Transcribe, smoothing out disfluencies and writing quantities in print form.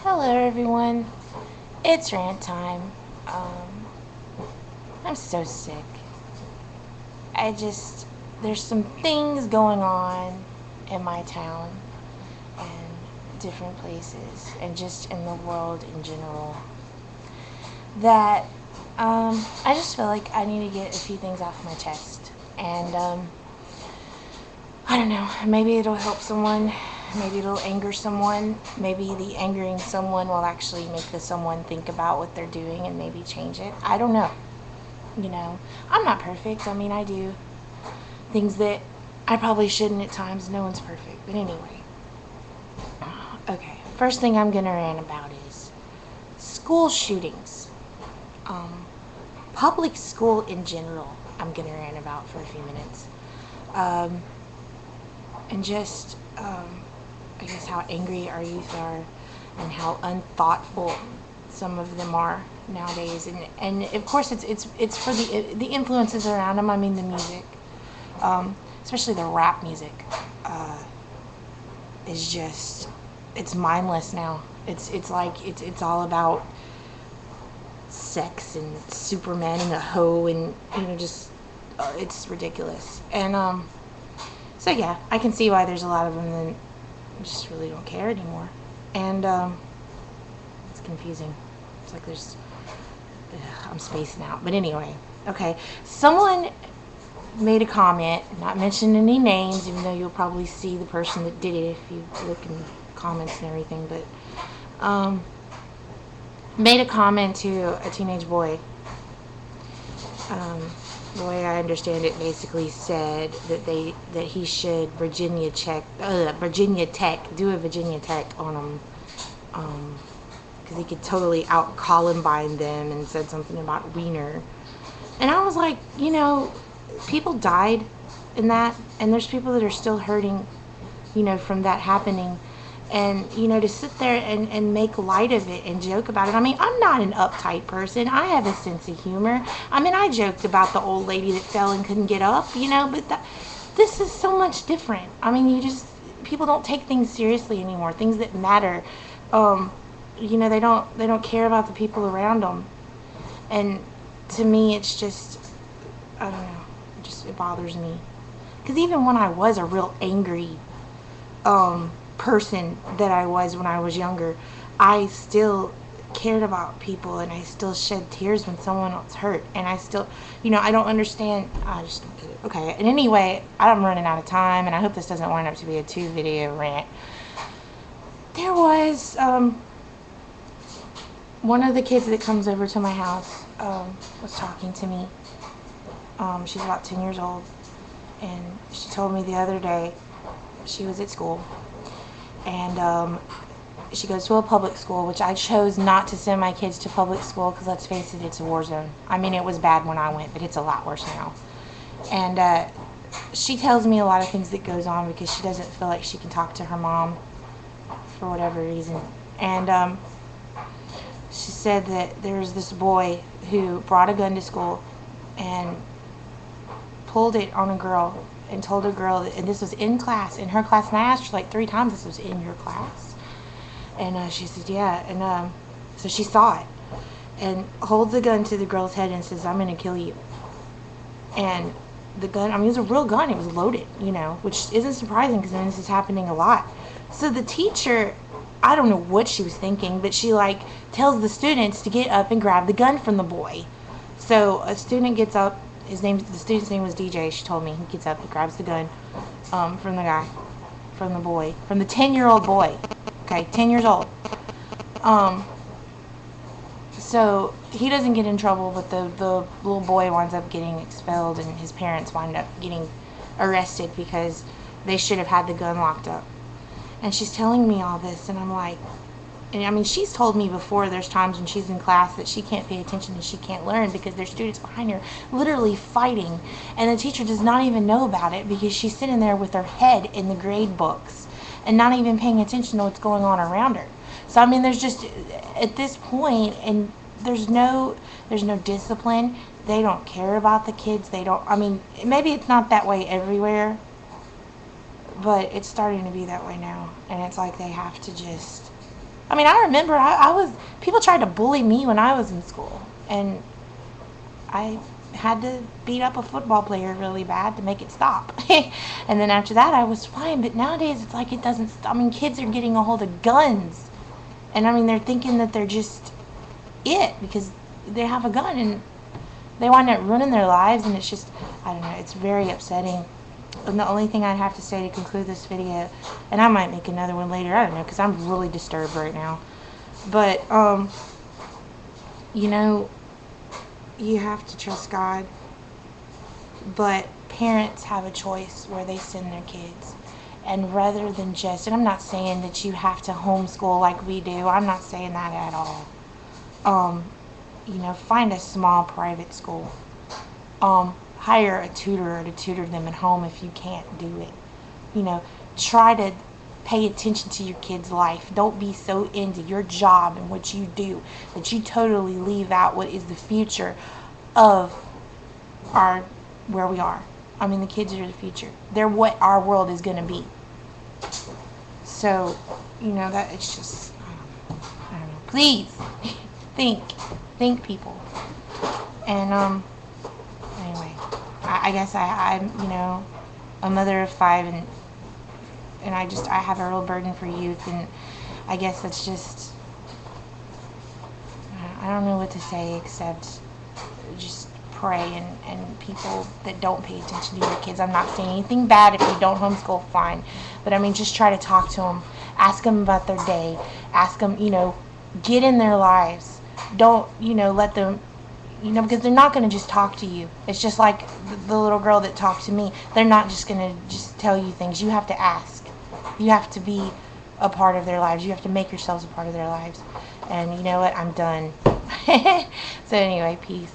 Hello everyone, it's rant time. Um, I'm so sick. I just, there's some things going on in my town and different places and just in the world in general that I just feel like I need to get a few things off my chest. And I don't know, maybe it'll help someone, maybe it'll anger someone, maybe the angering someone will actually make the someone think about what they're doing and maybe change it. I don't know. I'm not perfect. I mean, I do things that I probably shouldn't at times. No one's perfect. But anyway, okay. First thing I'm going to rant about is school shootings. Um, Public school in general, I'm going to rant about for a few minutes. Um, and just, I guess, how angry our youth are and how unthoughtful some of them are nowadays. And of course, it's for the influences around them. I mean, the music, especially the rap music, is just it's mindless now. It's like it's all about sex and Superman and a hoe and just it's ridiculous. And so yeah, I can see why there's a lot of them that just really don't care anymore. And it's confusing. It's like I'm spacing out. But anyway, okay. Someone made a comment, not mentioning any names, even though you'll probably see the person that did it if you look in comments and everything, but made a comment to a teenage boy. The way I understand it, basically said that he should Virginia Tech do a Virginia Tech on him, because he could totally out Columbine them, and said something about Wiener. And I was like, people died in that, and there's people that are still hurting, from that happening. And, to sit there and make light of it and joke about it. I mean, I'm not an uptight person. I have a sense of humor. I mean, I joked about the old lady that fell and couldn't get up, but this is so much different. I mean, people don't take things seriously anymore. Things that matter, they don't care about the people around them. And to me, it's just, I don't know, it bothers me. Because even when I was a real angry person that I was when I was younger, I still cared about people, and I still shed tears when someone else hurt, and I still, I don't understand. I just don't get it. Okay, and anyway, I'm running out of time, and I hope this doesn't wind up to be a 2-video rant. There was one of the kids that comes over to my house was talking to me. She's about 10 years old, and she told me the other day she was at school, and she goes to a public school, which I chose not to send my kids to public school because, let's face it, it's a war zone. I mean, it was bad when I went, but it's a lot worse now. And she tells me a lot of things that goes on because she doesn't feel like she can talk to her mom for whatever reason. And she said that there's this boy who brought a gun to school and pulled it on a girl and told a girl that, and this was in her class, and I asked her like 3 times, this was in your class? And she said, yeah. And so she saw it and holds the gun to the girl's head and says, I'm going to kill you. And the gun, I mean, it was a real gun. It was loaded, which isn't surprising because this is happening a lot. So the teacher, I don't know what she was thinking, but she tells the students to get up and grab the gun from the boy. So a student gets up. The student's name was DJ. She told me. He gets up, he grabs the gun from the guy, from the boy, from the 10-year-old boy. Okay, 10 years old. So he doesn't get in trouble, but the little boy winds up getting expelled, and his parents wind up getting arrested because they should have had the gun locked up. And she's telling me all this, and I'm like, and I mean, she's told me before there's times when she's in class that she can't pay attention and she can't learn because there's students behind her literally fighting, and the teacher does not even know about it because she's sitting there with her head in the grade books and not even paying attention to what's going on around her. So I mean, there's just, at this point, and there's no discipline. They don't care about the kids. I mean, maybe it's not that way everywhere, but it's starting to be that way now, and it's like they have to just I mean, I remember people tried to bully me when I was in school, and I had to beat up a football player really bad to make it stop. And then after that, I was fine. But nowadays, it's like it doesn't stop. I mean, kids are getting a hold of guns. And I mean, they're thinking that they're just it because they have a gun, and they wind up ruining their lives. And it's just, I don't know, it's very upsetting. And the only thing I'd have to say to conclude this video, and I might make another one later, I don't know, because I'm really disturbed right now. But, you know, you have to trust God, but parents have a choice where they send their kids. And rather than just, and I'm not saying that you have to homeschool like we do, I'm not saying that at all. You know, find a small private school. Hire a tutor to tutor them at home if you can't do it. You know, try to pay attention to your kid's life. Don't be so into your job and what you do that you totally leave out what is the future of where we are. I mean, the kids are the future. They're what our world is going to be. So, you know, that it's just, I don't know. Please think, people. And anyway, I guess I'm, you know, a mother of 5, and I have a real burden for youth, and I guess that's just, I don't know what to say except just pray, and people that don't pay attention to your kids. I'm not saying anything bad. If you don't homeschool, fine, but I mean, just try to talk to them, ask them about their day, ask them, you know, get in their lives. Don't, you know, let them, you know, because they're not going to just talk to you. It's just like the little girl that talked to me. They're not just going to just tell you things. You have to ask. You have to be a part of their lives. You have to make yourselves a part of their lives. And you know what? I'm done. So anyway, peace.